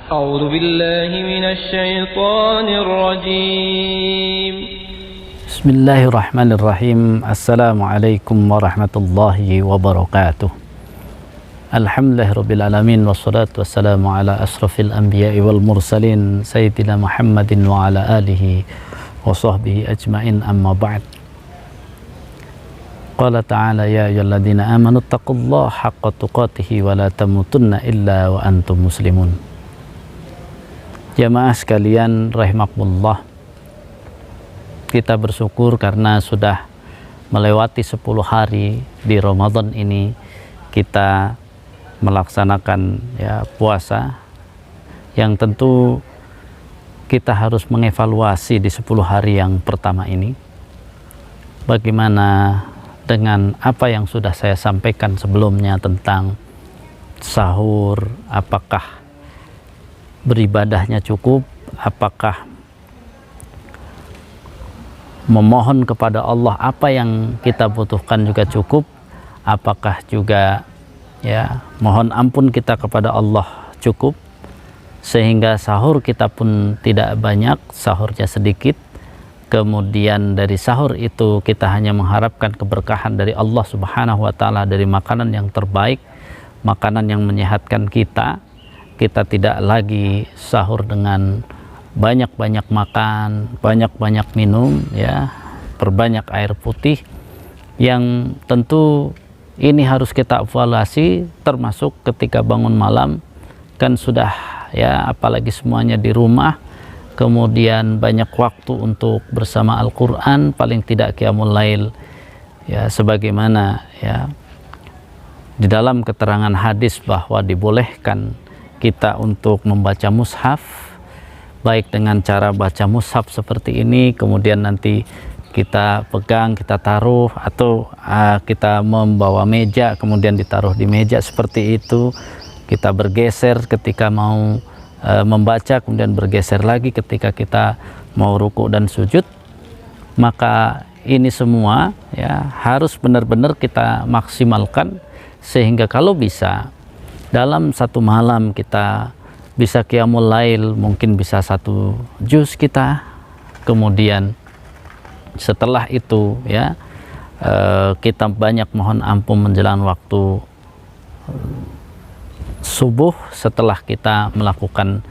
أعوذ بالله من الشيطان الرجيم. بسم الله الرحمن الرحيم. السلام عليكم ورحمة الله وبركاته. الحمد لله رب العالمين والصلاة والسلام على أشرف الأنبياء والمرسلين سيدنا محمد وعلى آله وصحبه أجمعين. أما بعد. قال تعالى يا أيها الذين آمنوا اتقوا الله حق تقاته ولا تموتن إلا وأنتم مسلمون. Jamaah sekalian rahimakumullah, kita bersyukur karena sudah melewati 10 hari di Ramadan ini kita melaksanakan puasa, yang tentu kita harus mengevaluasi di 10 hari yang pertama ini bagaimana dengan apa yang sudah saya sampaikan sebelumnya tentang sahur. Apakah beribadahnya cukup, apakah memohon kepada Allah apa yang kita butuhkan juga cukup, apakah juga mohon ampun kita kepada Allah cukup, sehingga sahur kita pun tidak banyak, sahurnya sedikit. Kemudian dari sahur itu kita hanya mengharapkan keberkahan dari Allah Subhanahu wa Ta'ala, dari makanan yang terbaik, makanan yang menyehatkan kita. Kita tidak lagi sahur dengan banyak-banyak makan, banyak-banyak minum, perbanyak air putih, yang tentu ini harus kita evaluasi, termasuk ketika bangun malam kan sudah apalagi semuanya di rumah, kemudian banyak waktu untuk bersama Al-Quran, paling tidak qiyamul lail, sebagaimana di dalam keterangan hadis bahwa dibolehkan kita untuk membaca mushaf, baik dengan cara baca mushaf seperti ini, kemudian nanti kita pegang, kita taruh, atau kita membawa meja kemudian ditaruh di meja seperti itu, kita bergeser ketika mau membaca, kemudian bergeser lagi ketika kita mau ruku dan sujud. Maka ini semua harus benar-benar kita maksimalkan, sehingga kalau bisa dalam satu malam kita bisa qiyamul lail, mungkin bisa 1 juz kita. Kemudian setelah itu kita banyak mohon ampun menjelang waktu subuh, setelah kita melakukan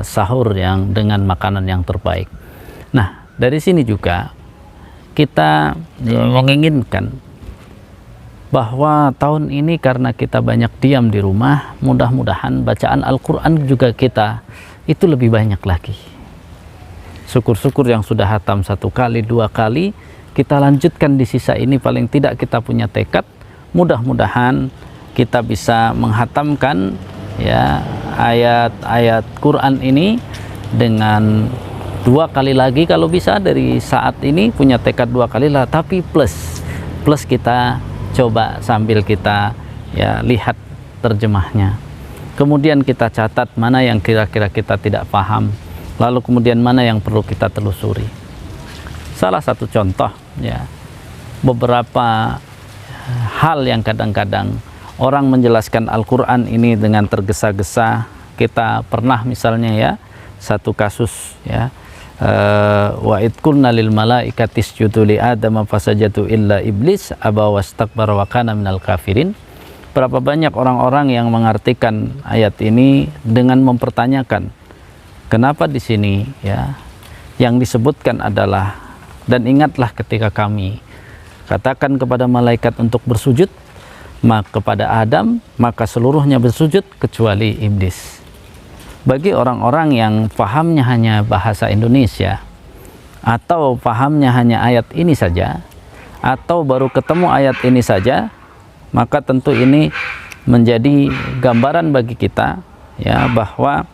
sahur yang dengan makanan yang terbaik. Nah, dari sini juga kita menginginkan bahwa tahun ini karena kita banyak diam di rumah, mudah-mudahan bacaan Al-Quran juga kita itu lebih banyak lagi. Syukur-syukur yang sudah hatam 1 kali, 2 kali, kita lanjutkan di sisa ini. Paling tidak kita punya tekad, mudah-mudahan kita bisa menghatamkan ayat-ayat Quran ini dengan 2 kali lagi kalau bisa. Dari saat ini punya tekad 2 kali lah, tapi plus kita coba sambil kita lihat terjemahnya, kemudian kita catat mana yang kira-kira kita tidak paham, lalu kemudian mana yang perlu kita telusuri. Salah satu contoh beberapa hal yang kadang-kadang orang menjelaskan Al-Quran ini dengan tergesa-gesa. Kita pernah misalnya satu kasus wa id qulna lil malaikati isjudu li adama fasajadu illa iblis aba wastakbara wa kana minal kafirin. Berapa banyak orang-orang yang mengartikan ayat ini dengan mempertanyakan kenapa di sini yang disebutkan adalah, dan ingatlah ketika kami katakan kepada malaikat untuk bersujud kepada Adam, maka seluruhnya bersujud kecuali iblis. Bagi orang-orang yang pahamnya hanya bahasa Indonesia, atau pahamnya hanya ayat ini saja, atau baru ketemu ayat ini saja, maka tentu ini menjadi gambaran bagi kita bahwa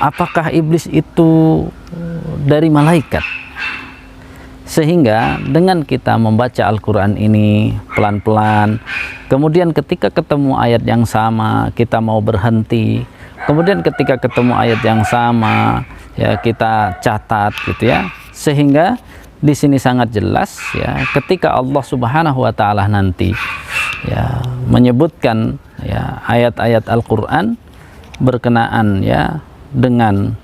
apakah iblis itu dari malaikat. Sehingga dengan kita membaca Al-Quran ini pelan-pelan, kemudian ketika ketemu ayat yang sama kita mau berhenti, kemudian ketika ketemu ayat yang sama kita catat sehingga di sini sangat jelas ketika Allah Subhanahu wa Ta'ala nanti menyebutkan ya ayat-ayat Al-Qur'an berkenaan ya dengan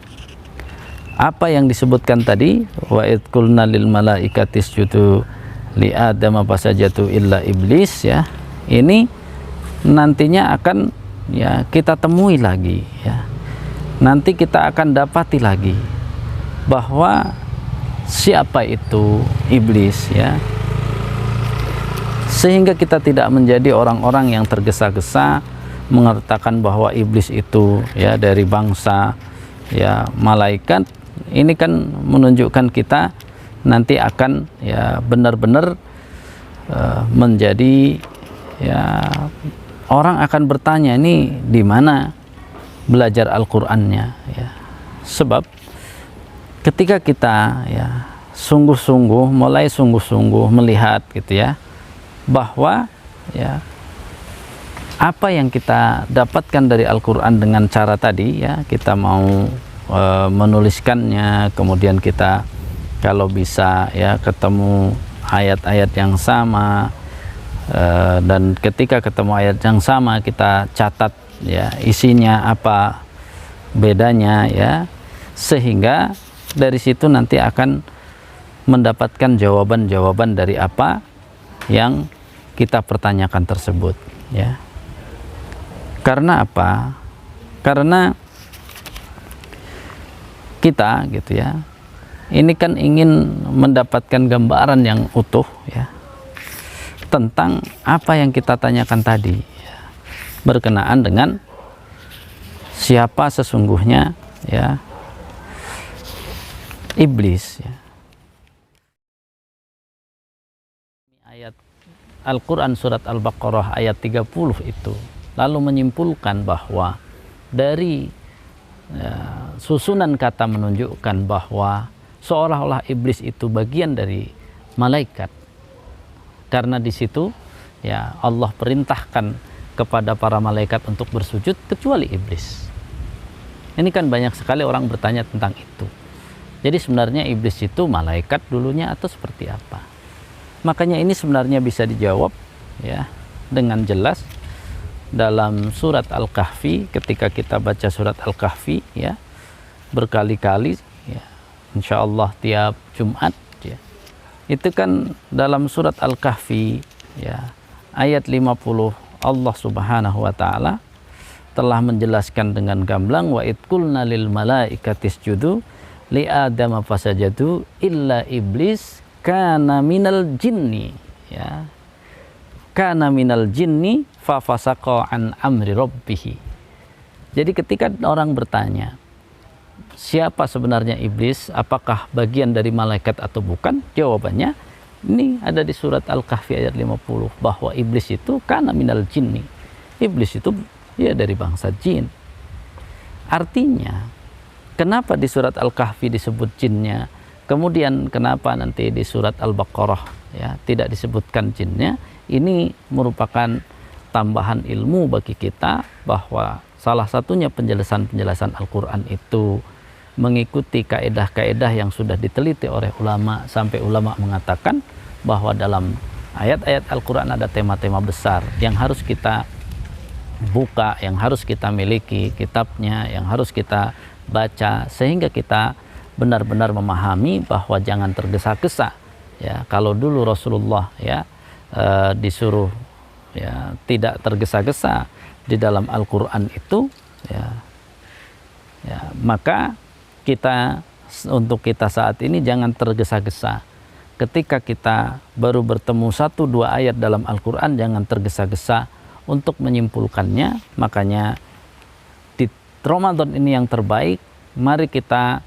apa yang disebutkan tadi, wa id qulna lil malaikati isjudu li adama fasajadu illa iblis, ya. Ini nantinya akan ya kita temui lagi, ya. Nanti kita akan dapati lagi bahwa siapa itu iblis, ya. Sehingga kita tidak menjadi orang-orang yang tergesa-gesa mengatakan bahwa iblis itu ya dari bangsa ya malaikat. Ini kan menunjukkan kita nanti akan ya benar-benar menjadi ya orang akan bertanya, ini di mana belajar Al-Qur'annya, ya. Sebab ketika kita ya sungguh-sungguh, mulai sungguh-sungguh melihat gitu ya, bahwa ya apa yang kita dapatkan dari Al-Qur'an dengan cara tadi ya, kita mau menuliskannya, kemudian kita kalau bisa ya ketemu ayat-ayat yang sama, dan ketika ketemu ayat yang sama kita catat ya isinya apa bedanya, ya, sehingga dari situ nanti akan mendapatkan jawaban-jawaban dari apa yang kita pertanyakan tersebut, ya. Karena apa? Karena kita gitu ya, ini kan ingin mendapatkan gambaran yang utuh ya tentang apa yang kita tanyakan tadi, ya, berkenaan dengan siapa sesungguhnya ya iblis, ya. Ayat Al-Quran surat Al-Baqarah ayat 30 itu lalu menyimpulkan bahwa dari susunan kata menunjukkan bahwa seolah-olah iblis itu bagian dari malaikat, karena di situ ya Allah perintahkan kepada para malaikat untuk bersujud kecuali iblis. Ini kan banyak sekali orang bertanya tentang itu. Jadi sebenarnya iblis itu malaikat dulunya atau seperti apa? Makanya ini sebenarnya bisa dijawab ya dengan jelas dalam surat Al-Kahfi. Ketika kita baca surat Al-Kahfi ya berkali-kali ya, insya Allah tiap Jumat ya, itu kan dalam surat Al-Kahfi ya ayat 50 Allah subhanahu wa ta'ala telah menjelaskan dengan gamblang, wa id qulna lil malaikati isjudu li adama fasajadu illa iblis kana minal jinni, ya, kana minal jinni fafasaqa an amri rabbih. Jadi ketika orang bertanya siapa sebenarnya iblis, apakah bagian dari malaikat atau bukan, jawabannya ini ada di surat Al-Kahfi ayat 50 bahwa iblis itu kana minal jinni, iblis itu ya dari bangsa jin. Artinya kenapa di surat Al-Kahfi disebut jinnya, kemudian kenapa nanti di surat Al-Baqarah ya tidak disebutkan jinnya? Ini merupakan tambahan ilmu bagi kita bahwa salah satunya penjelasan-penjelasan Al-Quran itu mengikuti kaedah-kaedah yang sudah diteliti oleh ulama, sampai ulama mengatakan bahwa dalam ayat-ayat Al-Quran ada tema-tema besar yang harus kita buka, yang harus kita miliki kitabnya, yang harus kita baca, sehingga kita benar-benar memahami bahwa jangan tergesa-gesa ya. Kalau dulu Rasulullah ya disuruh ya tidak tergesa-gesa di dalam Al-Quran itu ya, maka kita untuk kita saat ini jangan tergesa-gesa. Ketika kita baru bertemu 1-2 ayat dalam Al-Quran, jangan tergesa-gesa untuk menyimpulkannya. Makanya di Ramadan ini yang terbaik, mari kita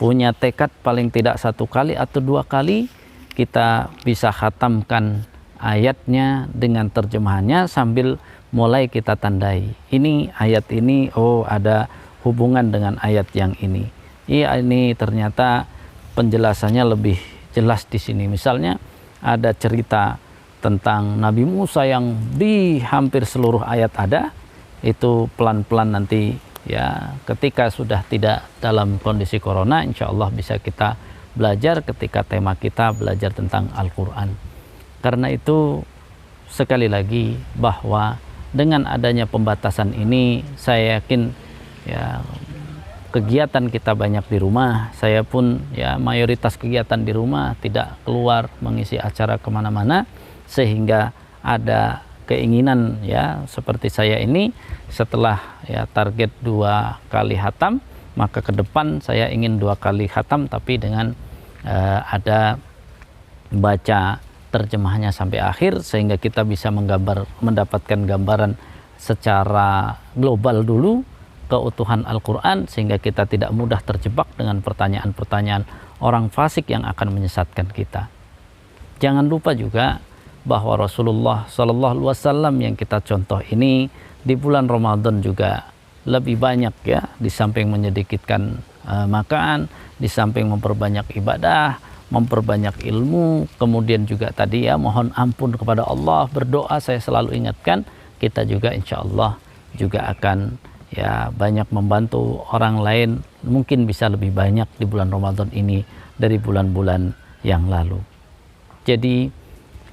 punya tekad paling tidak 1 kali atau 2 kali kita bisa khatamkan ayatnya dengan terjemahannya sambil mulai kita tandai. Ini ayat ini, oh ada hubungan dengan ayat yang ini. Iya, ini ternyata penjelasannya lebih jelas di sini. Misalnya ada cerita tentang Nabi Musa yang di hampir seluruh ayat ada, itu pelan-pelan nanti ya ketika sudah tidak dalam kondisi corona, insya Allah bisa kita belajar ketika tema kita belajar tentang Al-Quran. Karena itu sekali lagi bahwa dengan adanya pembatasan ini saya yakin ya kegiatan kita banyak di rumah. Saya pun ya mayoritas kegiatan di rumah, tidak keluar mengisi acara kemana-mana, sehingga ada keinginan ya seperti saya ini setelah ya target 2 kali khatam, maka ke depan saya ingin 2 kali khatam tapi dengan ada baca terjemahnya sampai akhir, sehingga kita bisa mendapatkan gambaran secara global dulu keutuhan Al-Quran, sehingga kita tidak mudah terjebak dengan pertanyaan-pertanyaan orang fasik yang akan menyesatkan kita. Jangan lupa juga bahwa Rasulullah Shallallahu Alaihi Wasallam yang kita contoh ini di bulan Ramadan juga lebih banyak ya, di samping menyedikitkan makan, di samping memperbanyak ibadah, memperbanyak ilmu, kemudian juga tadi ya mohon ampun kepada Allah, berdoa. Saya selalu ingatkan, kita juga insya Allah juga akan ya banyak membantu orang lain, mungkin bisa lebih banyak di bulan Ramadan ini dari bulan-bulan yang lalu. Jadi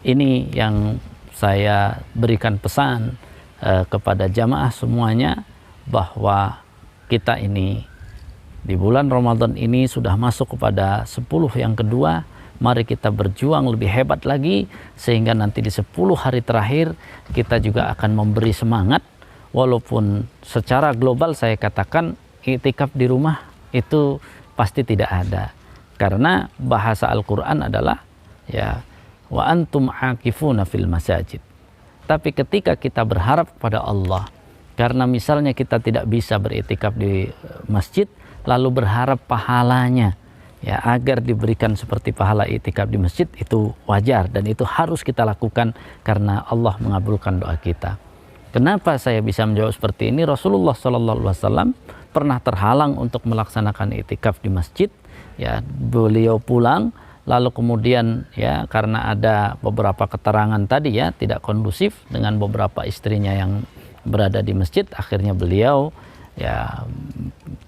ini yang saya berikan pesan kepada jamaah semuanya, bahwa kita ini di bulan Ramadan ini sudah masuk kepada 10 yang kedua. Mari kita berjuang lebih hebat lagi, sehingga nanti di 10 hari terakhir kita juga akan memberi semangat. Walaupun secara global saya katakan iktikaf di rumah itu pasti tidak ada, karena bahasa Al-Quran adalah ya wa antum aqifuna fil masajid. Tapi ketika kita berharap kepada Allah, karena misalnya kita tidak bisa beriktikaf di masjid, lalu berharap pahalanya ya agar diberikan seperti pahala iktikaf di masjid, itu wajar dan itu harus kita lakukan karena Allah mengabulkan doa kita. Kenapa saya bisa menjawab seperti ini? Rasulullah Shallallahu Alaihi Wasallam pernah terhalang untuk melaksanakan iktikaf di masjid. Ya, beliau pulang, lalu kemudian ya karena ada beberapa keterangan tadi ya tidak kondusif dengan beberapa istrinya yang berada di masjid, akhirnya beliau ya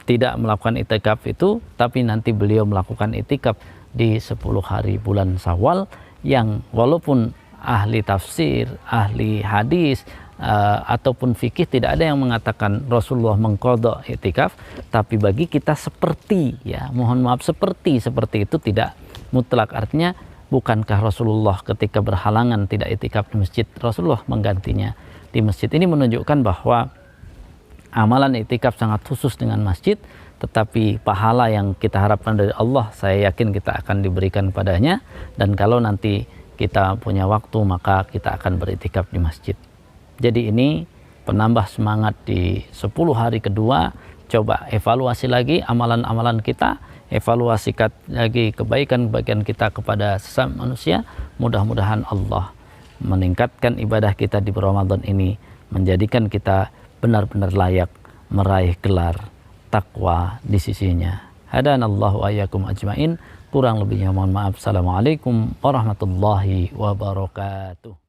tidak melakukan iktikaf itu, tapi nanti beliau melakukan iktikaf di 10 hari bulan Syawal, yang walaupun ahli tafsir, ahli hadis ataupun fikih tidak ada yang mengatakan Rasulullah mengqadha iktikaf, tapi bagi kita seperti ya, mohon maaf seperti itu tidak mutlak. Artinya bukankah Rasulullah ketika berhalangan tidak iktikaf di masjid, Rasulullah menggantinya di masjid. Ini menunjukkan bahwa amalan iktikaf sangat khusus dengan masjid, tetapi pahala yang kita harapkan dari Allah saya yakin kita akan diberikan padanya. Dan kalau nanti kita punya waktu, maka kita akan beriktikaf di masjid. Jadi ini penambah semangat di 10 hari kedua. Coba evaluasi lagi amalan-amalan kita, evaluasi lagi kebaikan-kebaikan kita kepada sesama manusia. Mudah-mudahan Allah meningkatkan ibadah kita di Ramadan ini, menjadikan kita benar-benar layak meraih gelar takwa di sisinya. Hadanallahu ayyakum ajmain. Kurang lebihnya mohon maaf. Assalamualaikum warahmatullahi wabarakatuh.